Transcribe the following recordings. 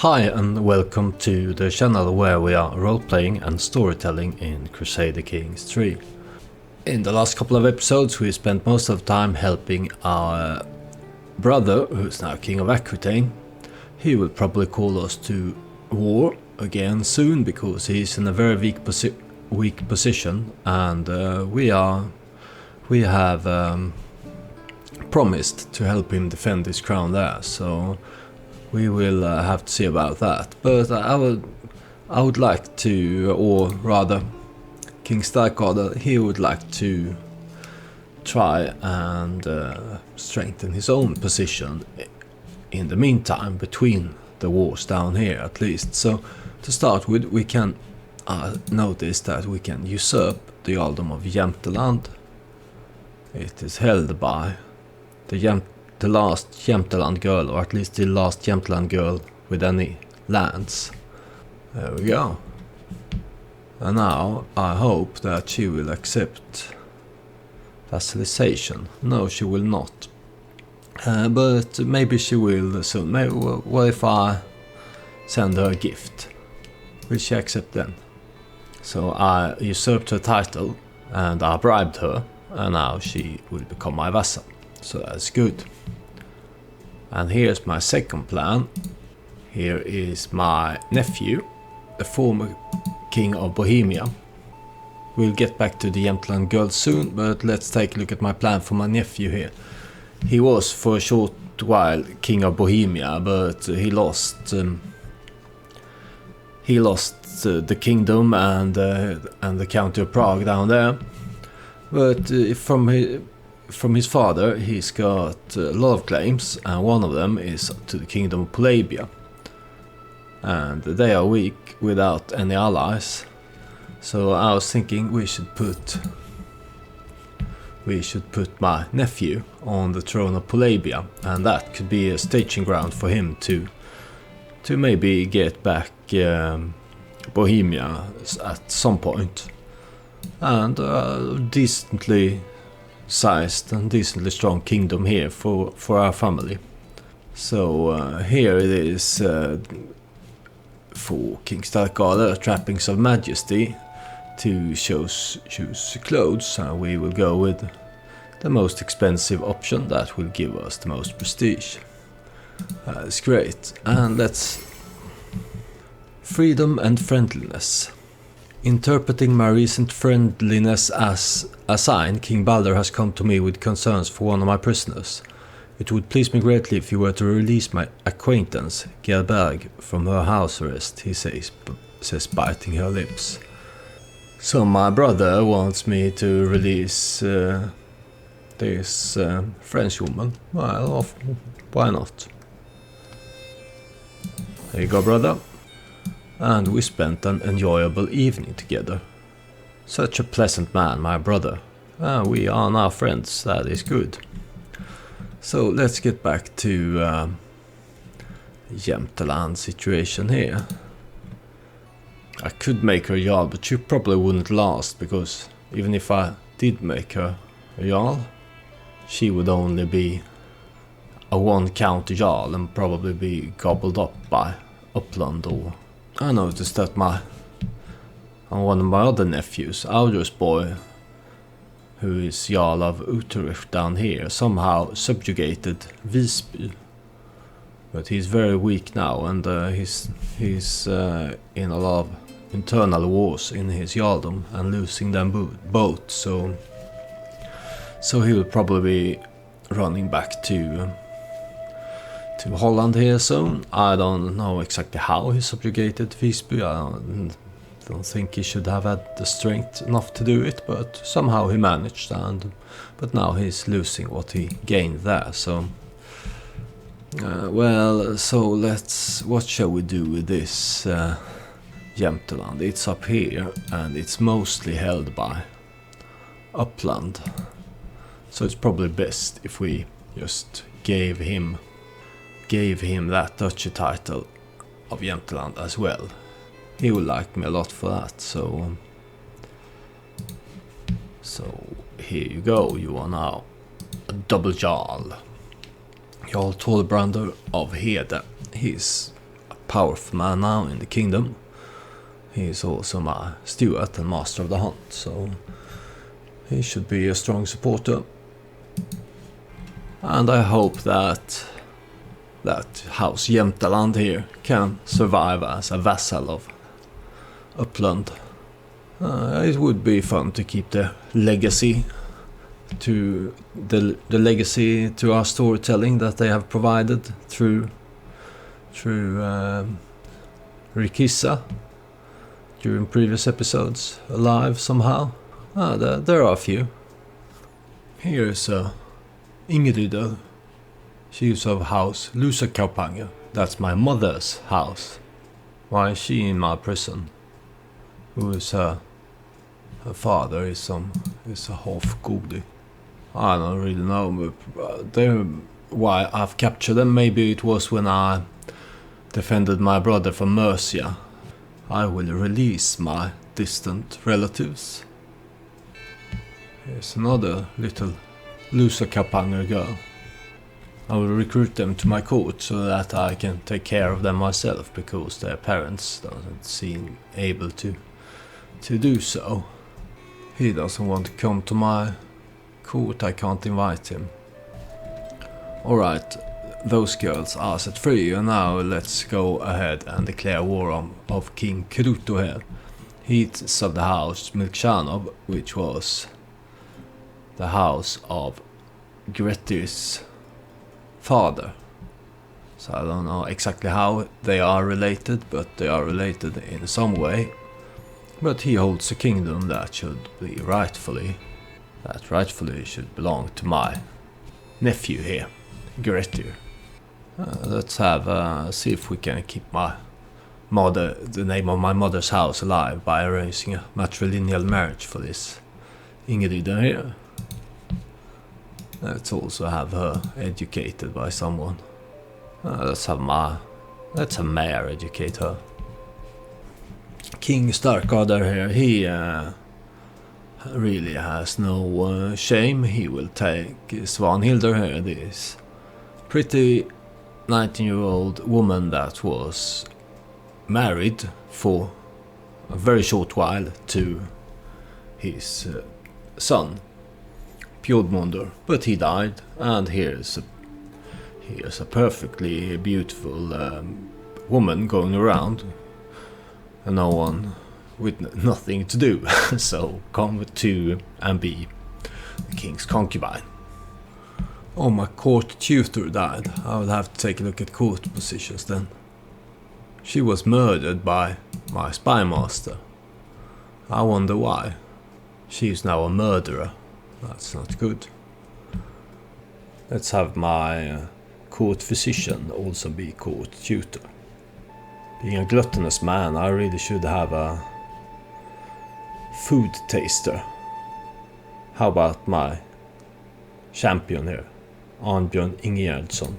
Hi and welcome to the channel where we are role-playing and storytelling in Crusader Kings 3. In the last couple of episodes we spent most of the time helping our brother, who's now King of Aquitaine. He will probably call us to war again soon because he's in a very weak position, and we have promised to help him defend his crown there, so we will have to see about that. But I would like to, or rather King Starkadr, he would like to try and strengthen his own position in the meantime between the wars down here at least. So to start with, we can notice that we can usurp the earldom of Jämtland. It is held by the last Jämtland girl, or at least the last Jämtland girl with any lands. There we go. And now I hope that she will accept vassalization. No, she will not. But maybe she will soon. Maybe, what if I send her a gift? Will she accept then? So I usurped her title and I bribed her, and now she will become my vassal. So that's good. And here's my second plan. Here is my nephew, the former king of Bohemia. We'll get back to the Jämtland girl soon, but let's take a look at my plan for my nephew here. He was for a short while king of Bohemia, but he lost the kingdom and the county of Prague down there. But from his father he's got a lot of claims, and one of them is to the kingdom of Polabia, and they are weak without any allies. So I was thinking we should put my nephew on the throne of Polabia, and that could be a staging ground for him to maybe get back Bohemia at some point, and decently sized and decently strong kingdom here for our family. So here it is for King Starkadr, trappings of majesty, to choose clothes, and we will go with the most expensive option. That will give us the most prestige. That's great. And let's freedom and friendliness. Interpreting my recent friendliness as a sign, King Balder has come to me with concerns for one of my prisoners. It would please me greatly if you were to release my acquaintance, Gerberg, from her house arrest, he says biting her lips. So my brother wants me to release this French woman. Well, why not? There you go, brother. And we spent an enjoyable evening together. Such a pleasant man, my brother. We are now friends, that is good. So let's get back to Jämtland situation here. I could make her Jarl, but she probably wouldn't last, because even if I did make her a Jarl, she would only be a one-county Jarl and probably be gobbled up by Uppland. Or I noticed that one of my other nephews, Audr's boy, who is Jarl of Utrecht down here, somehow subjugated Visby. But he's very weak now, and he's in a lot of internal wars in his Jarldom and losing them both. So he will probably be running back to Holland here soon. I don't know exactly how he subjugated Visby. I don't think he should have had the strength enough to do it, but somehow he managed, but now he's losing what he gained there. So what shall we do with this Jämtland? It's up here and it's mostly held by Uppland, so it's probably best if we just gave him that duchy title of Jämtland as well. He will like me a lot for that. So here you go. You are now a double Jarl. Jarl Thorbrandr of Hede. He's powerful man now in the kingdom. He is also my steward and master of the hunt, so he should be a strong supporter. And I hope that House Jämtland here can survive as a vassal of Uppland. It would be fun to keep the legacy to the legacy to our storytelling that they have provided through Rikissa during previous episodes alive somehow. There are a few. Here's Ingrider. She's of House Lusakaupanger. That's my mother's house. Why is she in my prison? Who is her? Her father is a half-goody. I don't really know, but why I've captured them. Maybe it was when I defended my brother from Mercia. I will release my distant relatives. Here's another little Lusakapanger girl. I will recruit them to my court so that I can take care of them myself, because their parents doesn't seem able to do so. He doesn't want to come to my court, I can't invite him. Alright, those girls are set free, and now let's go ahead and declare war of King Kruto here. He's of the house Milkshanov, which was the house of Grettir's father. So I don't know exactly how they are related, but they are related in some way. But he holds a kingdom that rightfully should belong to my nephew here, Grettir. Let's see if we can keep the name of my mother's house alive by arranging a matrilineal marriage for this Ingrider here. Let's also have her educated by someone. Let's have Mayor educate her. King Starkadr here, he really has no shame. He will take Svanhildr here, this pretty 19-year-old woman that was married for a very short while to his son Pjodmundr, but he died, and here's a perfectly beautiful woman going around, and no one with nothing to do. So come to and be the king's concubine. Oh, my court tutor died. I would have to take a look at court positions then. She was murdered by my spy master. I wonder why. She is now a murderer. That's not good. Let's have my court physician also be court tutor. Being a gluttonous man, I really should have a food taster. How about my champion here, Arnbjörn Ingegärdsson?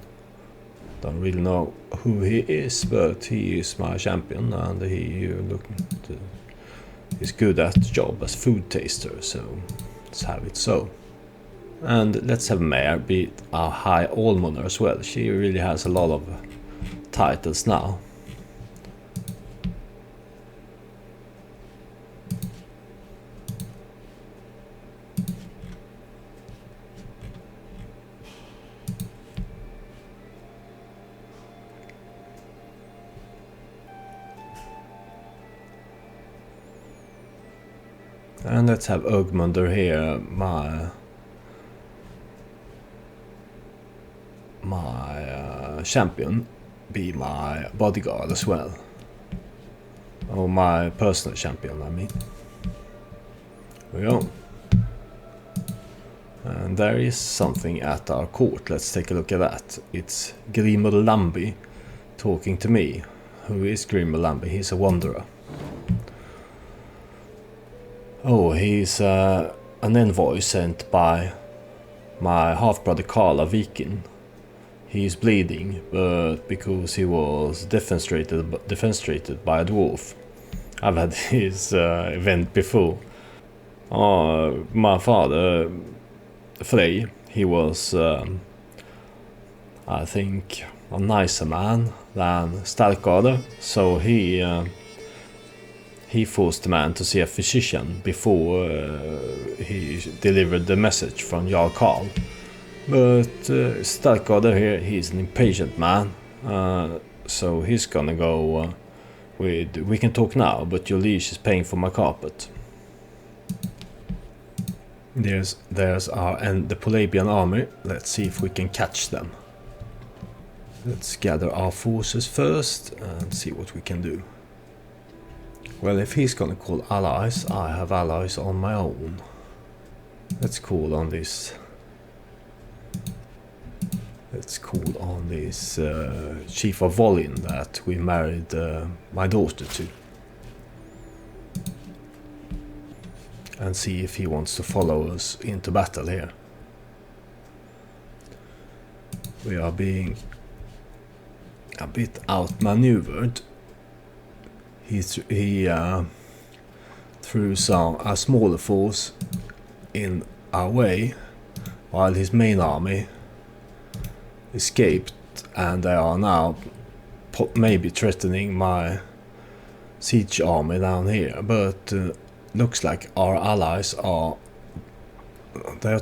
Don't really know who he is, but he is my champion, and he's good at the job as food taster, so let's have it so. And let's have Mayor be a High Almoner as well. She really has a lot of titles now. And let's have Ögmundur here, my champion, be my bodyguard as well. Or my personal champion, I mean. There we go. And there is something at our court. Let's take a look at that. It's Grimur Lambi talking to me. Who is Grimur Lambi? He's a wanderer. Oh, he's an envoy sent by my half-brother Karl, a viking. He's bleeding, but because he was defenestrated by a dwarf. I've had his event before. My father, Frey, he was, I think, a nicer man than Starkadr, so he forced the man to see a physician before he delivered the message from Jarl Karl. But Starkadr here, he's an impatient man, so he's gonna go with, we can talk now, but your leash is paying for my carpet. There's the Polabian army. Let's see if we can catch them. Let's gather our forces first and see what we can do. Well, if he's gonna call allies, I have allies on my own. Let's call on this. Let's call on this chief of Volin that we married my daughter to. And see if he wants to follow us into battle here. We are being a bit outmaneuvered. He threw a smaller force in our way, while his main army escaped, and they are now maybe threatening my siege army down here. But looks like our allies are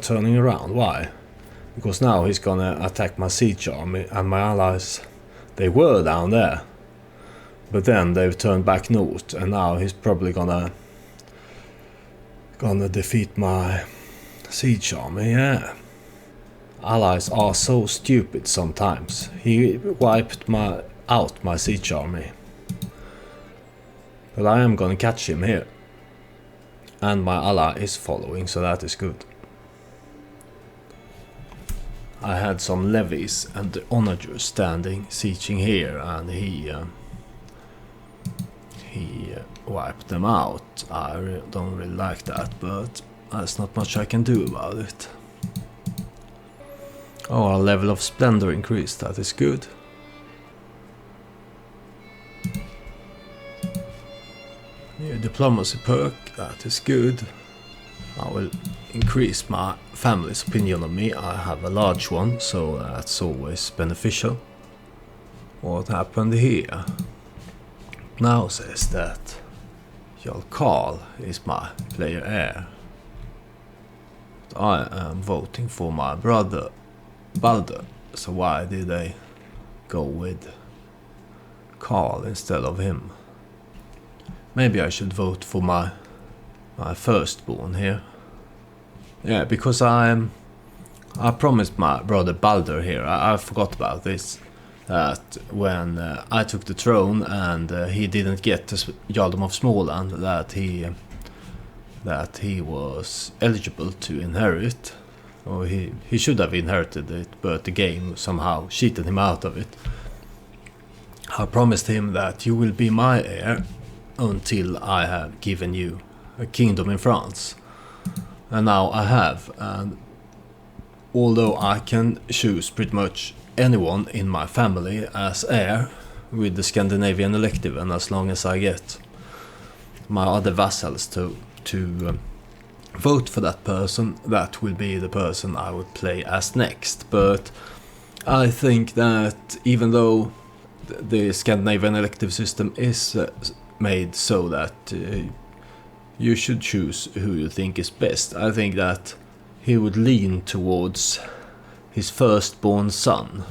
turning around. Why? Because now he's gonna attack my siege army, and my allies, they were down there, but then they've turned back north, and now he's probably gonna defeat my siege army. Yeah, allies are so stupid sometimes. He wiped out my siege army, but I am gonna catch him here. And my ally is following, so that is good. I had some levies and the onagers standing, sieging here, and he wiped them out. I don't really like that, but there's not much I can do about it. Oh, our level of splendor increased, that is good. New diplomacy perk, that is good. I will increase my family's opinion of me. I have a large one, so that's always beneficial. What happened here? Now says that Jarl Karl is my player heir. But I am voting for my brother Balder, so why did they go with Karl instead of him? Maybe I should vote for my firstborn here. Yeah, because I promised my brother Balder here, I forgot about this, that when I took the throne and he didn't get the Jarldom of Småland, that he was eligible to inherit, or he should have inherited it, but the game somehow cheated him out of it. I promised him that you will be my heir until I have given you a kingdom in France. And now I have, and although I can choose pretty much anyone in my family as heir with the Scandinavian elective, and as long as I get my other vassals to vote for that person, that will be the person I would play as next. But I think that even though the Scandinavian elective system is made so that you should choose who you think is best, I think that he would lean towards his firstborn son.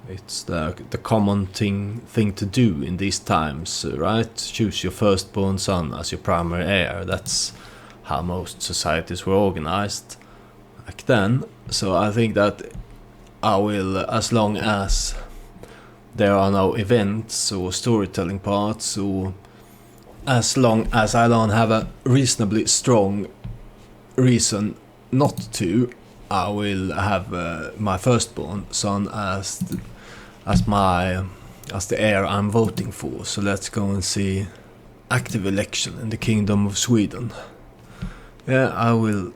It's the common thing to do in these times, right? Choose your firstborn son as your primary heir. That's how most societies were organized back then. So I think that I will, as long as there are no events or storytelling parts, or as long as I don't have a reasonably strong reason not to, I will have my firstborn son as the heir I'm voting for. So let's go and see active election in the Kingdom of Sweden. Yeah, I will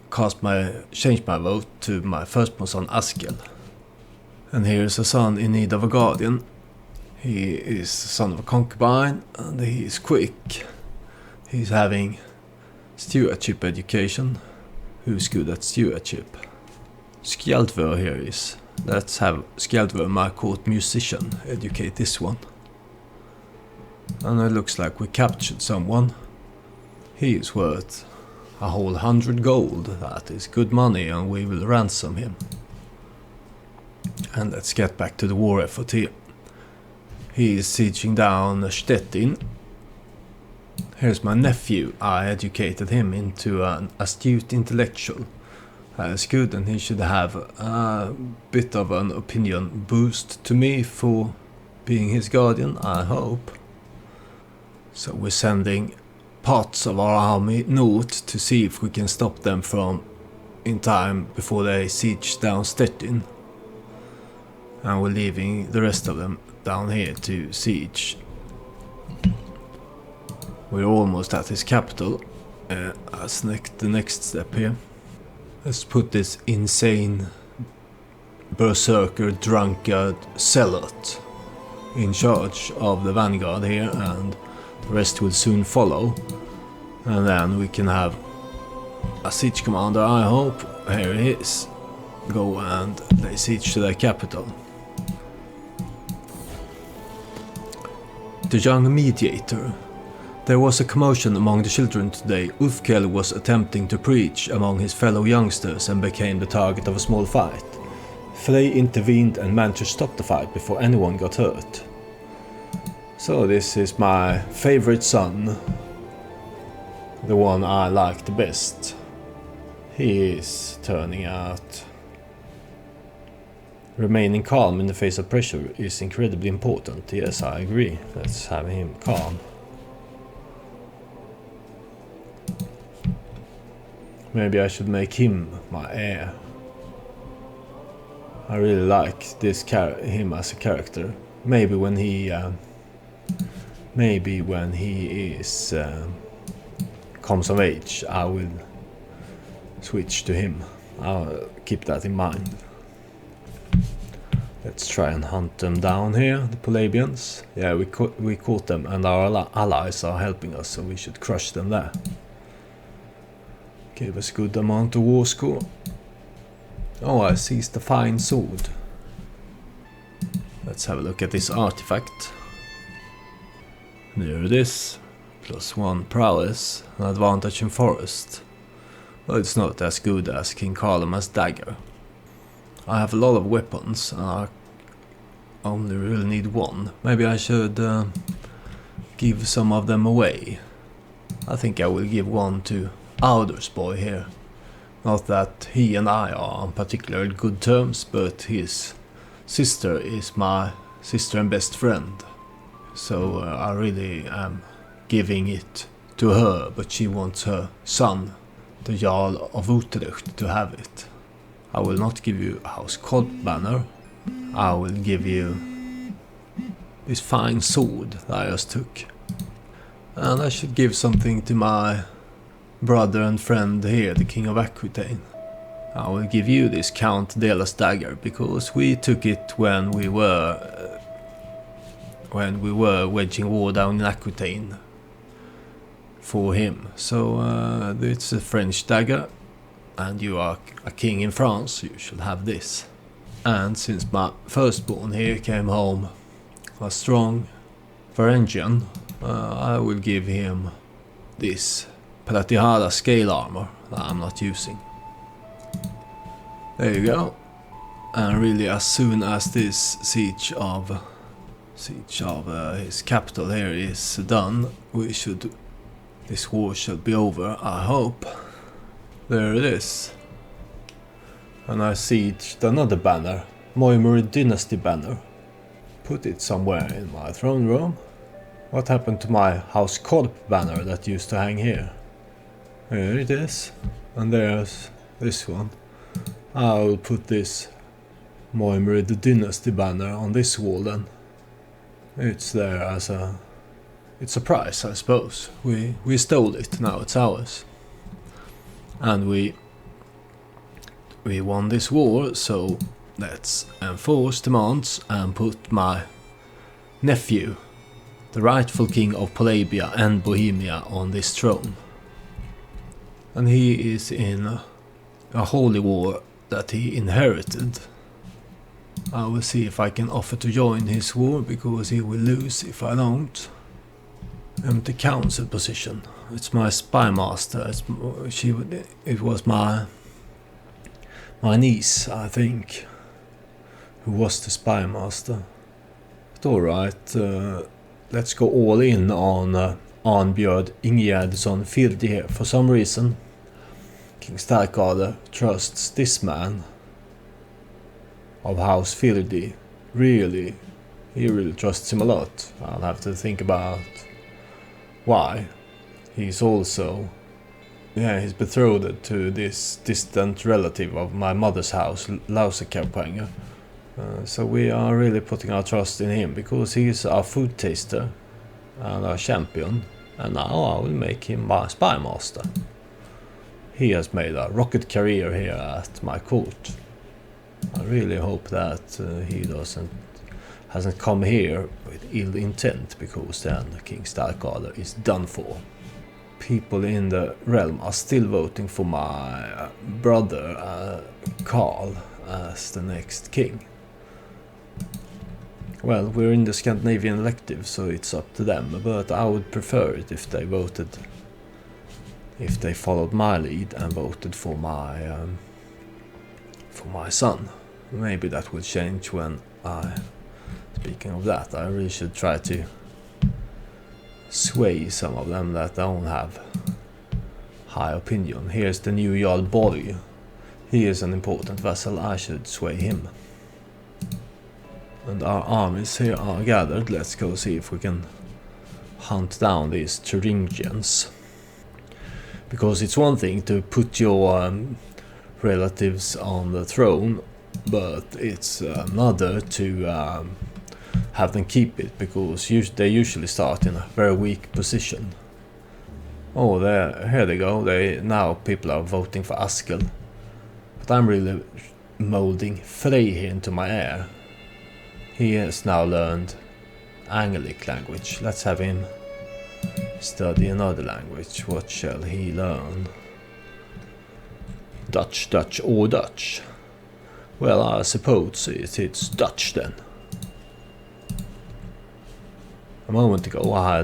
change my vote to my firstborn son Askel. And here is a son in need of a guardian. He is the son of a concubine, and he is quick. He's having stewardship education. Who's good at stewardship? Skjaldvor here is Let's have Starkadr, my court musician, educate this one. And it looks like we captured someone. He is worth a whole 100 gold. That is good money, and we will ransom him. And let's get back to the war effort here. He is sieging down Stettin. Here's my nephew. I educated him into an astute intellectual. That is good, and he should have a bit of an opinion boost to me for being his guardian, I hope. So we're sending parts of our army north to see if we can stop them from in time before they siege down Stettin. And we're leaving the rest of them down here to siege. We're almost at his capital. That's the next step here. Let's put this insane berserker drunkard zealot in charge of the vanguard here, and the rest will soon follow. And then we can have a siege commander, I hope. Here he is. Go and lay siege to their capital. The young mediator. There was a commotion among the children today. Ulfkell was attempting to preach among his fellow youngsters and became the target of a small fight. Frey intervened and managed to stop the fight before anyone got hurt. So this is my favorite son. The one I like the best. He is turning out. Remaining calm in the face of pressure is incredibly important. Yes, I agree. Let's have him calm. Maybe I should make him my heir. I really like him as a character. Maybe when he is comes of age, I will switch to him. I'll keep that in mind. Let's try and hunt them down here, the Polabians. Yeah, we caught them, and our allies are helping us, so we should crush them there. Gave us a good amount of war score. Oh, I seized the fine sword. Let's have a look at this artifact. There it is. +1 prowess, an advantage in forest. Well, it's not as good as King Karloman's dagger. I have a lot of weapons, and I only really need one. Maybe I should give some of them away. I think I will give one to Audr's boy here. Not that he and I are on particularly good terms, but his sister is my sister and best friend. So I really am giving it to her, but she wants her son, the Jarl of Utrecht, to have it. I will not give you a House Korp banner. I will give you this fine sword that I just took. And I should give something to my brother and friend here, the King of Aquitaine. I will give you this Count Dela's dagger, because we took it when we were waging war down in Aquitaine for him. So it's a French dagger, and you are a king in France, you should have this. And since my firstborn here came home a strong Varangian, I will give him this Pratihara scale armor that I'm not using. There you go. And really, as soon as this siege of his capital here is done, this war should be over, I hope. There it is. And I sieged another banner, Moimuri Dynasty banner. Put it somewhere in my throne room. What happened to my House Korp banner that used to hang here? Here it is. And there's this one. I'll put this Moimuri the Dynasty banner on this wall then. It's there as it's a prize, I suppose. We stole it, now it's ours. And we won this war, so let's enforce demands and put my nephew, the rightful king of Polabia and Bohemia, on this throne. And he is in a holy war that he inherited. I will see if I can offer to join his war, because he will lose if I don't. Empty council position. It's my spy master. It was my niece, I think, who was the spy master. But alright, let's go all in on Arnbjörd Ingegärdsson Firdi here. For some reason, King Starkadr trusts this man of House Firdi. Really, he really trusts him a lot. I'll have to think about why. He's also, he's betrothed to this distant relative of my mother's house, Lausekerpanger. So we are really putting our trust in him, because he is our food taster and our champion. And now I will make him my spy master. He has made a rocket career here at my court. I really hope that he hasn't come here with ill intent, because then King Starkadr is done for. People in the realm are still voting for my brother Karl as the next king. Well, we're in the Scandinavian elective, so it's up to them, but I would prefer it if they followed my lead and voted for my son. Maybe that will change when speaking of that, I really should try to sway some of them that don't have high opinion. Here's the new Jarl Borg. He is an important vassal, I should sway him. And our armies here are gathered. Let's go see if we can hunt down these Thuringians. Because it's one thing to put your relatives on the throne, but it's another to have them keep it, because they usually start in a very weak position. Oh, here they go. Now people are voting for Askel. But I'm really molding Frey here into my heir. He has now learned Angelic language. Let's have him study another language. What shall he learn? Dutch, Dutch, or Dutch? Well, I suppose it's Dutch then. A moment ago I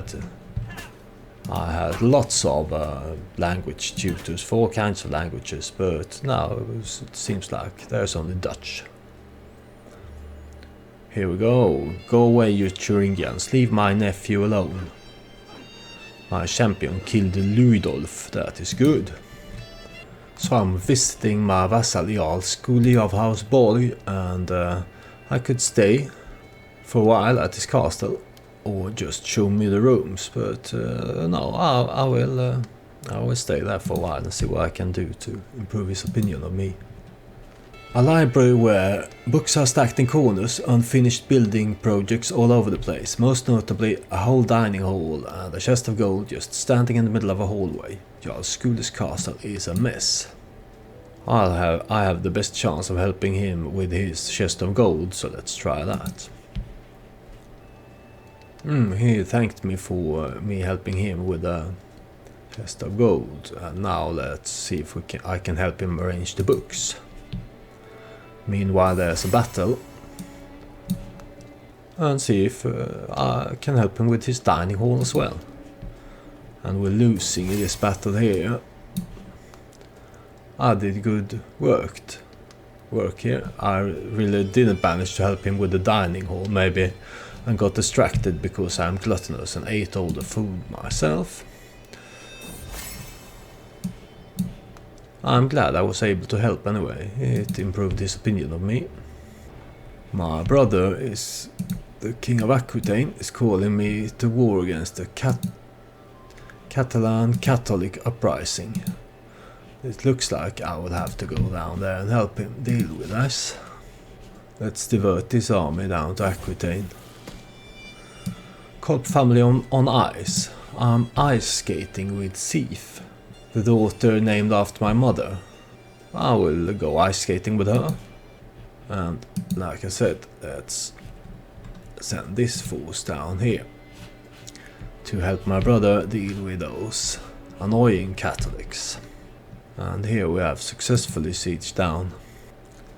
had lots of language tutors for all kinds of languages, but now it seems like there's only Dutch. Here we go. Go away, you Thuringians. Leave my nephew alone. My champion killed Luidolf. That is good. So I'm visiting my vassal Jarl Skuli of House Borg, and I could stay for a while at his castle, or just show me the rooms. But no, I will stay there for a while and see what I can do to improve his opinion of me. A library where books are stacked in corners, unfinished building projects all over the place, most notably a whole dining hall and a chest of gold just standing in the middle of a hallway. Jarl Skuli's castle is a mess. I have the best chance of helping him with his chest of gold, so let's try that. He thanked me for me helping him with a chest of gold, and now let's see if I can help him arrange the books. Meanwhile, there's a battle, and see if I can help him with his dining hall as well. And we're losing in this battle here. I did good work here. I really didn't manage to help him with the dining hall. Maybe I got distracted because I'm gluttonous and ate all the food myself. I'm glad I was able to help anyway. It improved his opinion of me. My brother is the king of Aquitaine, is calling me to war against the Catalan Catholic uprising. It looks like I will have to go down there and help him deal with this. Let's divert this army down to Aquitaine. Korp family on ice. I'm ice skating with Sif, the daughter named after my mother. I will go ice skating with her. And like I said, let's send this force down here to help my brother deal with those annoying Catholics. And here we have successfully sieged down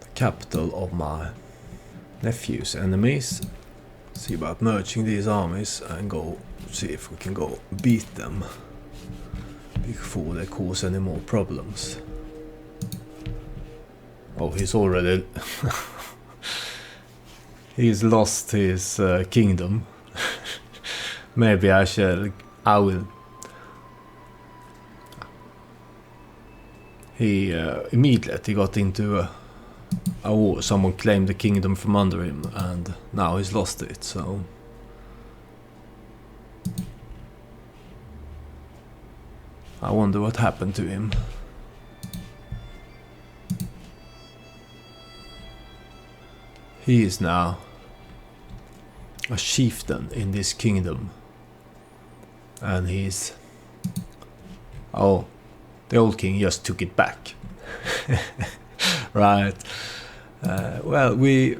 the capital of my nephew's enemies. See about merging these armies and go see if we can go beat them before they cause any more problems. Oh, he's already he's lost his kingdom. Maybe I will. He immediately got into a war. Someone claimed the kingdom from under him, and now he's lost it, so... I wonder what happened to him. He is now a chieftain in this kingdom. And he's... Oh, the old king just took it back. Right. Well, we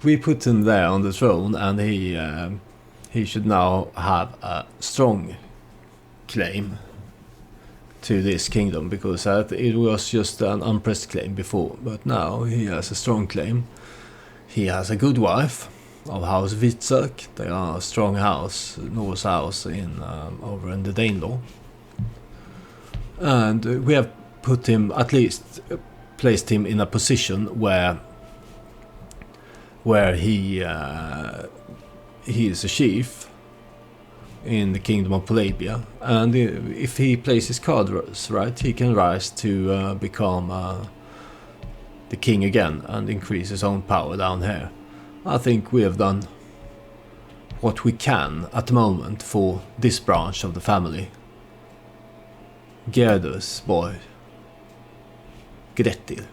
put him there on the throne, and he should now have a strong claim to this kingdom, because it was just an unpressed claim before, but now he has a strong claim. He has a good wife of House Korp. They are a strong house, Norse house in over in the Danelaw, and we have put him, at least placed him in a position where he is a chief in the kingdom of Polabia, and if he plays his cards right, he can rise to become the king again and increase his own power down here. I think we have done what we can at the moment for this branch of the family. Gerdur's boy, Grettir.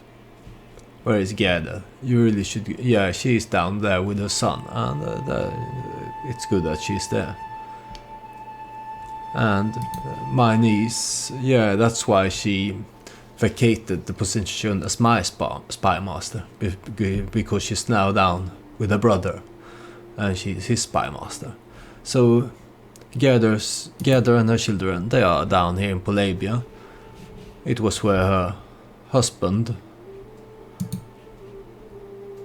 Where is Gerda? You really should... Yeah, she's down there with her son, and it's good that she's there. And my niece, yeah, that's why she vacated the position as my spy master, because she's now down with her brother, and she's his spy master. So Gerda and her children, they are down here in Polabia. It was where her husband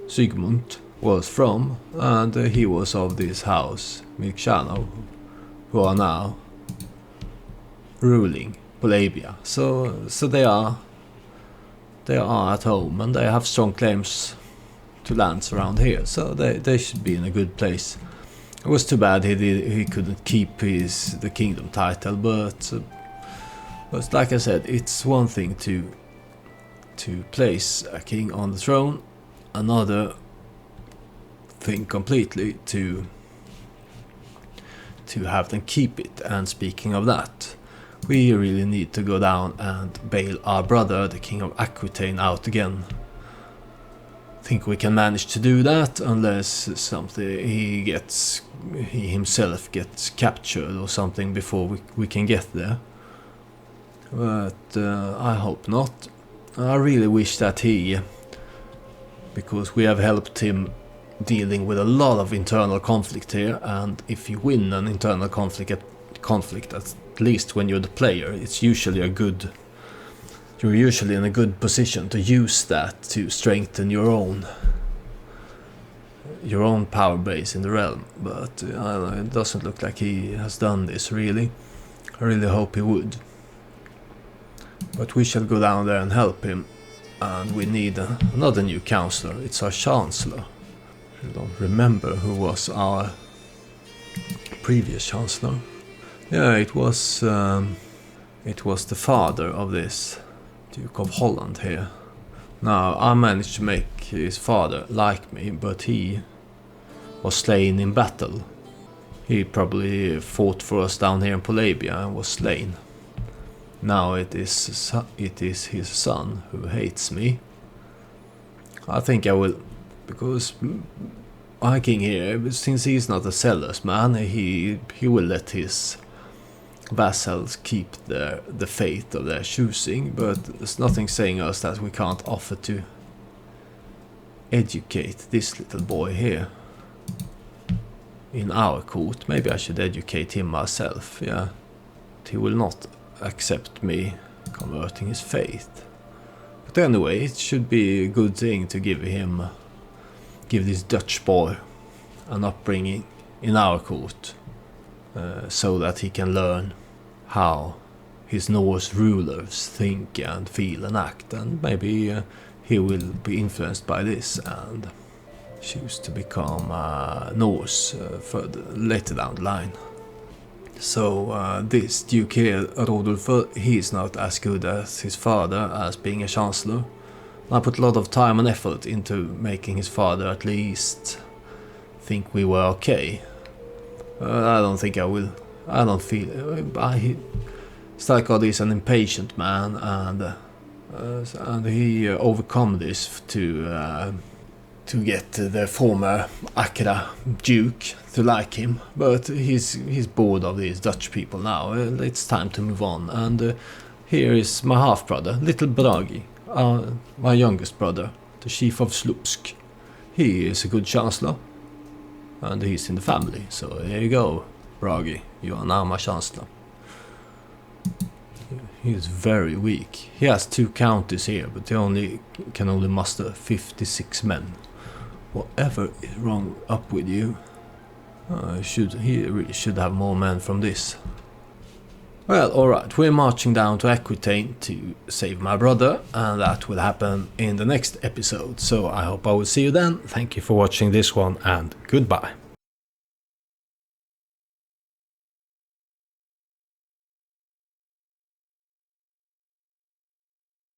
Sigmund was from, and he was of this house, Milkshano, who are now ruling Polabia. So they are at home, and they have strong claims to lands around here, so they should be in a good place. It was too bad he couldn't keep the kingdom title, but like I said, it's one thing to place a king on the throne, another thing completely to have them keep it. And speaking of that, we really need to go down and bail our brother, the king of Aquitaine, out again. Think we can manage to do that, unless something he himself gets captured or something before we can get there. But I hope not. I really wish that because we have helped him dealing with a lot of internal conflict here, and if you win an internal conflict, at least when you're the player, you're usually in a good position to use that to strengthen your own power base in the realm. But I don't know, it doesn't look like he has done this really. I really hope he would. But we shall go down there and help him, and we need another new counselor. It's our chancellor. I don't remember who was our previous chancellor. Yeah, it was the father of this Duke of Holland here. Now, I managed to make his father like me, but he was slain in battle. He probably fought for us down here in Polabia and was slain. Now it is his son who hates me. I think I will, because my king here, since he's not a zealous man, he will let his vassals keep the faith of their choosing, but there's nothing saying us that we can't offer to educate this little boy here in our court. Maybe I should educate him myself, yeah. He will not accept me converting his faith. But anyway, it should be a good thing to give give this Dutch boy an upbringing in our court, so that he can learn how his Norse rulers think and feel and act, and maybe he will be influenced by this and choose to become Norse further later down the line. So this Duke here, Rodulf, he is not as good as his father as being a chancellor. I put a lot of time and effort into making his father at least think we were okay. I don't think I will. I don't feel... Starkadr is an impatient man, and he overcome this to get the former Akra Duke to like him. But he's bored of these Dutch people now. It's time to move on. And here is my half-brother, little Bragi, my youngest brother, the chief of Slupsk. He is a good chancellor, and he's in the family. So there you go, Bragi. You are now my chancellor. He is very weak. He has 2 counties here, but he can only muster 56 men. Whatever is wrong up with you? He really should have more men from this. Well, alright, we're marching down to Aquitaine to save my brother, and that will happen in the next episode. So I hope I will see you then. Thank you for watching this one, and goodbye.